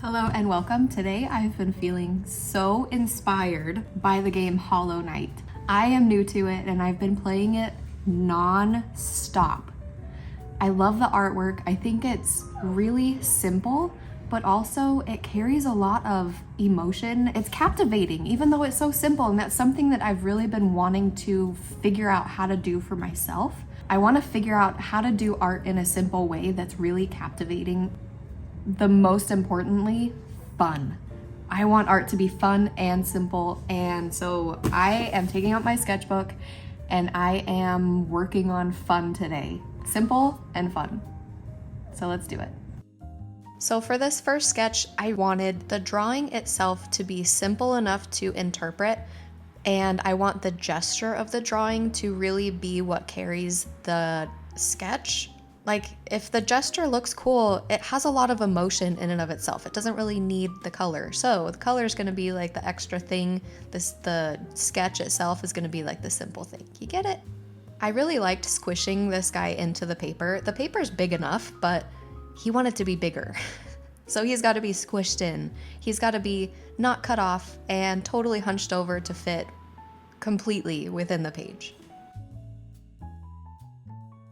Hello and welcome. Today I've been feeling so inspired by the game Hollow Knight. I am new to it and I've been playing it non-stop. I love the artwork. I think it's really simple, but also it carries a lot of emotion. It's captivating, even though it's so simple, and that's something that I've really been wanting to figure out how to do for myself. I want to figure out how to do art in a simple way that's really captivating. The most importantly, fun. I want art to be fun and simple, and so I am taking out my sketchbook and I am working on fun today. Simple and fun. So let's do it. So for this first sketch, I wanted the drawing itself to be simple enough to interpret, and I want the gesture of the drawing to really be what carries the sketch. Like, if the gesture looks cool, it has a lot of emotion in and of itself. It doesn't really need the color. So the color is going to be like the extra thing. The sketch itself is going to be like the simple thing. You get it? I really liked squishing this guy into the paper. The paper's big enough, but he wanted to be bigger. So he's got to be squished in. He's got to be not cut off and totally hunched over to fit completely within the page.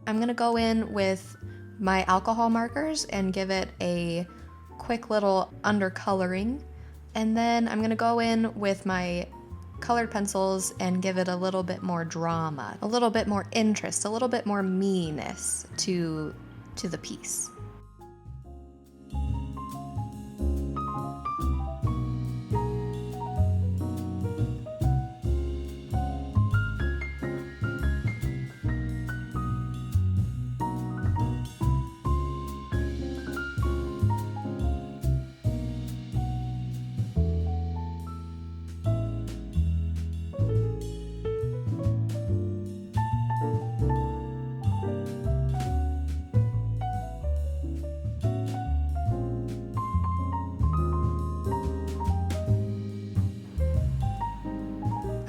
I'm gonna go in with my alcohol markers and give it a quick little undercoloring. And then I'm gonna go in with my colored pencils and give it a little bit more drama, a little bit more interest, a little bit more me-ness to the piece.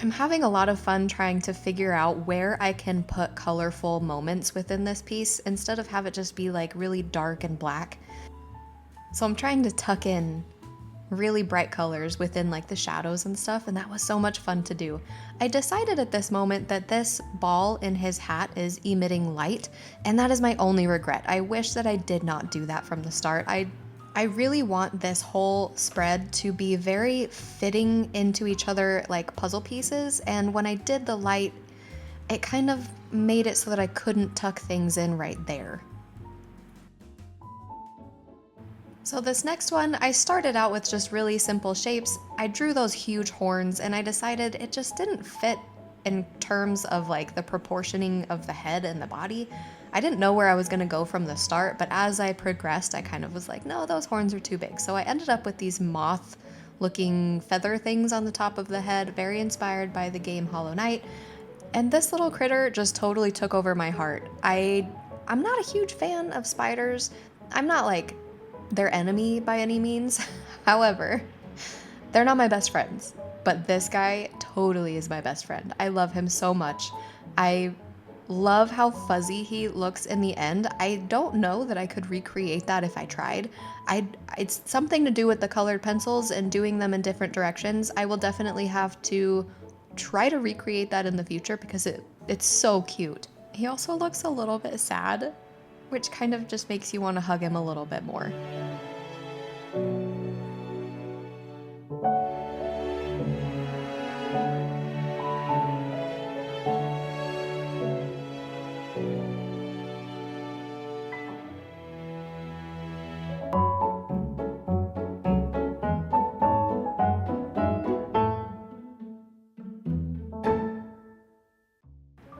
I'm having a lot of fun trying to figure out where I can put colorful moments within this piece instead of have it just be like really dark and black. So I'm trying to tuck in really bright colors within like the shadows and stuff, and that was so much fun to do. I decided at this moment that this ball in his hat is emitting light, and that is my only regret. I wish that I did not do that from the start. I really want this whole spread to be very fitting into each other like puzzle pieces, and when I did the light, it kind of made it so that I couldn't tuck things in right there. So this next one, I started out with just really simple shapes. I drew those huge horns and I decided it just didn't fit in terms of like the proportioning of the head and the body. I didn't know where I was going to go from the start, but as I progressed, I kind of was like, no, those horns are too big. So I ended up with these moth-looking feather things on the top of the head, very inspired by the game Hollow Knight. And this little critter just totally took over my heart. I'm not a huge fan of spiders. I'm not like their enemy by any means. However, they're not my best friends. But this guy totally is my best friend. I love him so much. I love how fuzzy he looks in the end. I don't know that I could recreate that if I tried. It's something to do with the colored pencils and doing them in different directions. I will definitely have to try to recreate that in the future because it's so cute. He also looks a little bit sad, which kind of just makes you want to hug him a little bit more.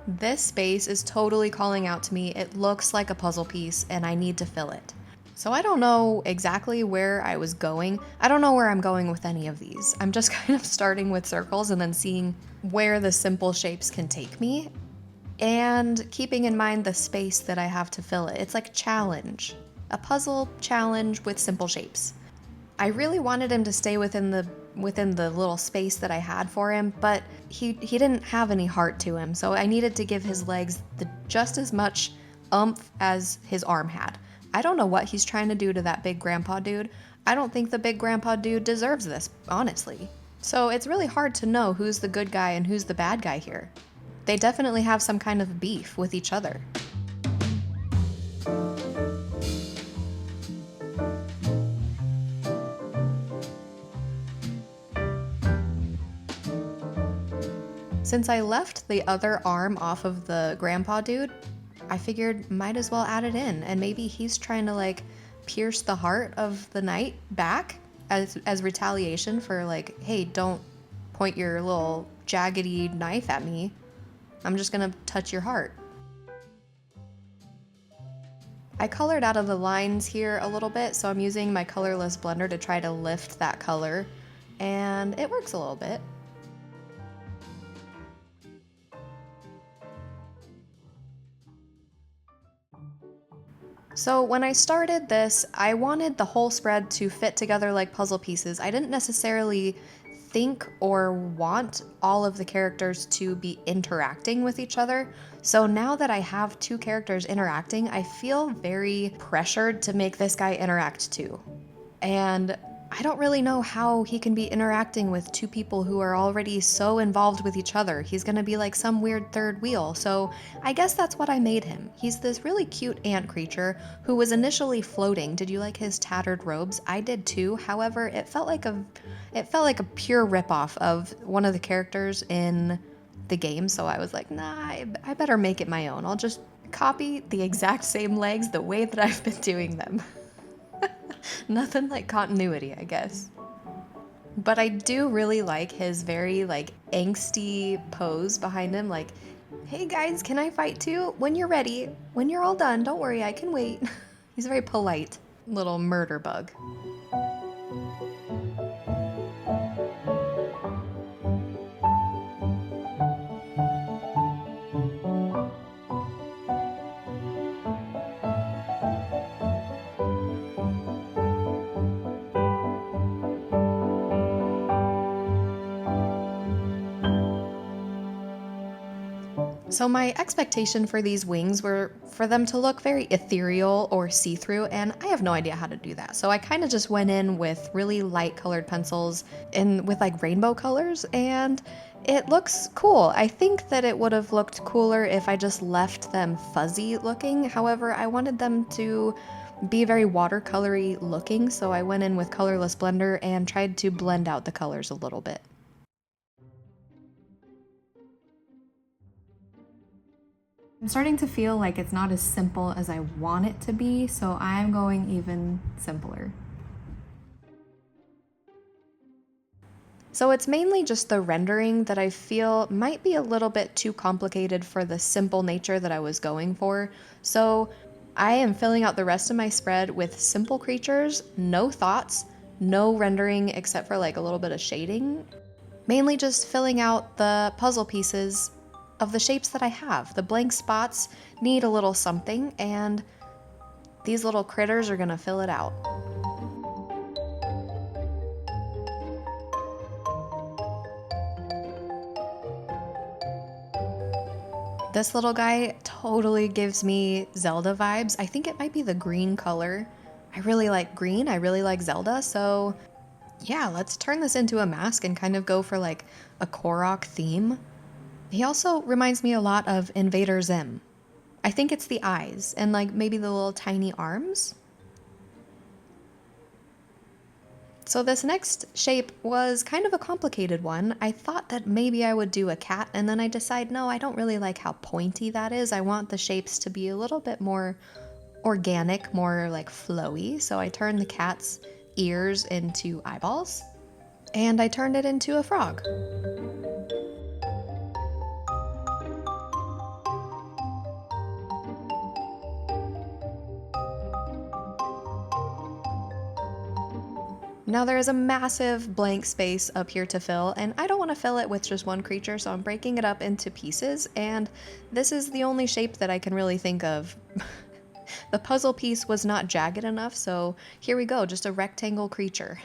This space is totally calling out to me. It looks like a puzzle piece and I need to fill it. So I don't know exactly where I was going. I don't know where I'm going with any of these. I'm just kind of starting with circles and then seeing where the simple shapes can take me and keeping in mind the space that I have to fill it. It's like a challenge, a puzzle challenge with simple shapes. I really wanted him to stay within the little space that I had for him, but he didn't have any heart to him, so I needed to give his legs just as much oomph as his arm had. I don't know what he's trying to do to that big grandpa dude. I don't think the big grandpa dude deserves this, honestly. So it's really hard to know who's the good guy and who's the bad guy here. They definitely have some kind of beef with each other. Since I left the other arm off of the grandpa dude, I figured might as well add it in, and maybe he's trying to like pierce the heart of the knight back as retaliation for like, hey, don't point your little jaggedy knife at me. I'm just gonna touch your heart. I colored out of the lines here a little bit, so I'm using my colorless blender to try to lift that color, and it works a little bit. So when I started this, I wanted the whole spread to fit together like puzzle pieces. I didn't necessarily think or want all of the characters to be interacting with each other. So now that I have two characters interacting, I feel very pressured to make this guy interact too. And I don't really know how he can be interacting with two people who are already so involved with each other. He's gonna be like some weird third wheel, so I guess that's what I made him. He's this really cute ant creature who was initially floating. Did you like his tattered robes? I did too. However, it felt like a pure ripoff of one of the characters in the game, so I was like, nah, I better make it my own. I'll just copy the exact same legs the way that I've been doing them. Nothing like continuity, I guess. But I do really like his very like angsty pose behind him, like, hey guys, can I fight too? When you're ready, when you're all done, don't worry, I can wait. He's a very polite little murder bug. So my expectation for these wings were for them to look very ethereal or see-through, and I have no idea how to do that. So I kind of just went in with really light colored pencils and with like rainbow colors, and it looks cool. I think that it would have looked cooler if I just left them fuzzy looking. However, I wanted them to be very watercolory looking, so I went in with colorless blender and tried to blend out the colors a little bit. I'm starting to feel like it's not as simple as I want it to be, so I'm going even simpler. So it's mainly just the rendering that I feel might be a little bit too complicated for the simple nature that I was going for. So I am filling out the rest of my spread with simple creatures, no thoughts, no rendering except for like a little bit of shading. Mainly just filling out the puzzle pieces of the shapes that I have. The blank spots need a little something, and these little critters are gonna fill it out. This little guy totally gives me Zelda vibes. I think it might be the green color. I really like green, I really like Zelda, so yeah, let's turn this into a mask and kind of go for like a Korok theme. He also reminds me a lot of Invader Zim. I think it's the eyes and like maybe the little tiny arms. So this next shape was kind of a complicated one. I thought that maybe I would do a cat, and then I decided, no, I don't really like how pointy that is. I want the shapes to be a little bit more organic, more like flowy. So I turned the cat's ears into eyeballs, and I turned it into a frog. Now there is a massive blank space up here to fill, and I don't want to fill it with just one creature, so I'm breaking it up into pieces, and this is the only shape that I can really think of. The puzzle piece was not jagged enough, so here we go, just a rectangle creature.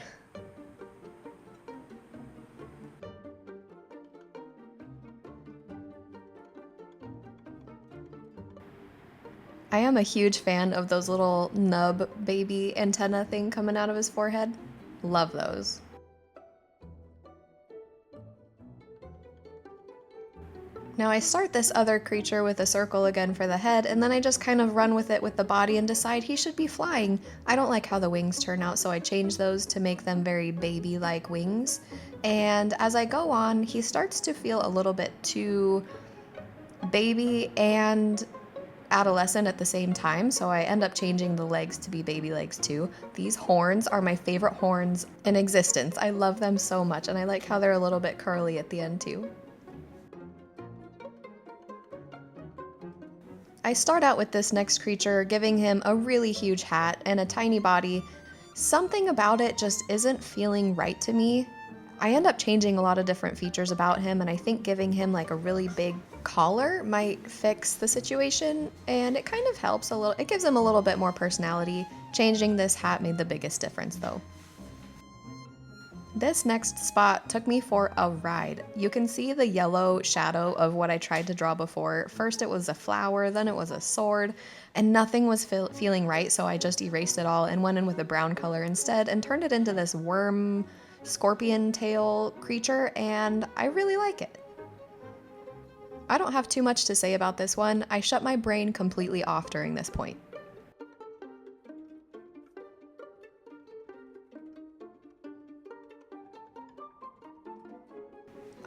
I am a huge fan of those little nub baby antenna thing coming out of his forehead. Love those. Now I start this other creature with a circle again for the head, and then I just kind of run with it with the body and decide he should be flying. I don't like how the wings turn out, so I change those to make them very baby-like wings. And as I go on, he starts to feel a little bit too baby and adolescent at the same time, so I end up changing the legs to be baby legs too. These horns are my favorite horns in existence. I love them so much, and I like how they're a little bit curly at the end too. I start out with this next creature, giving him a really huge hat and a tiny body. Something about it just isn't feeling right to me. I end up changing a lot of different features about him, and I think giving him like a really big collar might fix the situation, and it kind of helps a little. It gives him a little bit more personality. Changing this hat made the biggest difference though. This next spot took me for a ride. You can see the yellow shadow of what I tried to draw before. First it was a flower, then it was a sword, and nothing was feeling right, so I just erased it all and went in with a brown color instead and turned it into this worm scorpion tail creature, and I really like it. I don't have too much to say about this one. I shut my brain completely off during this point.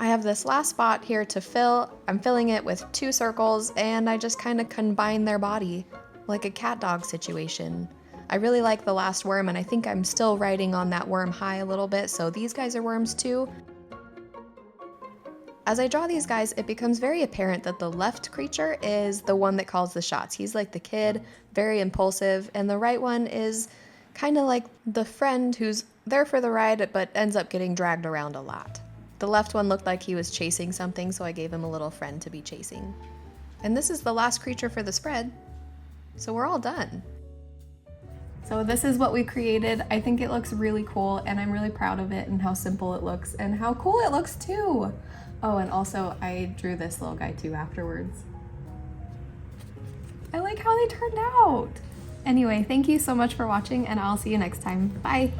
I have this last spot here to fill. I'm filling it with 2 circles, and I just kind of combine their body like a cat dog situation. I really like the last worm, and I think I'm still riding on that worm high a little bit, so these guys are worms too. As I draw these guys, it becomes very apparent that the left creature is the one that calls the shots. He's like the kid, very impulsive, and the right one is kind of like the friend who's there for the ride but ends up getting dragged around a lot. The left one looked like he was chasing something, so I gave him a little friend to be chasing. And this is the last creature for the spread, so we're all done. So this is what we created. I think it looks really cool, and I'm really proud of it and how simple it looks and how cool it looks too. Oh, and also I drew this little guy too afterwards. I like how they turned out. Anyway, thank you so much for watching, and I'll see you next time. Bye.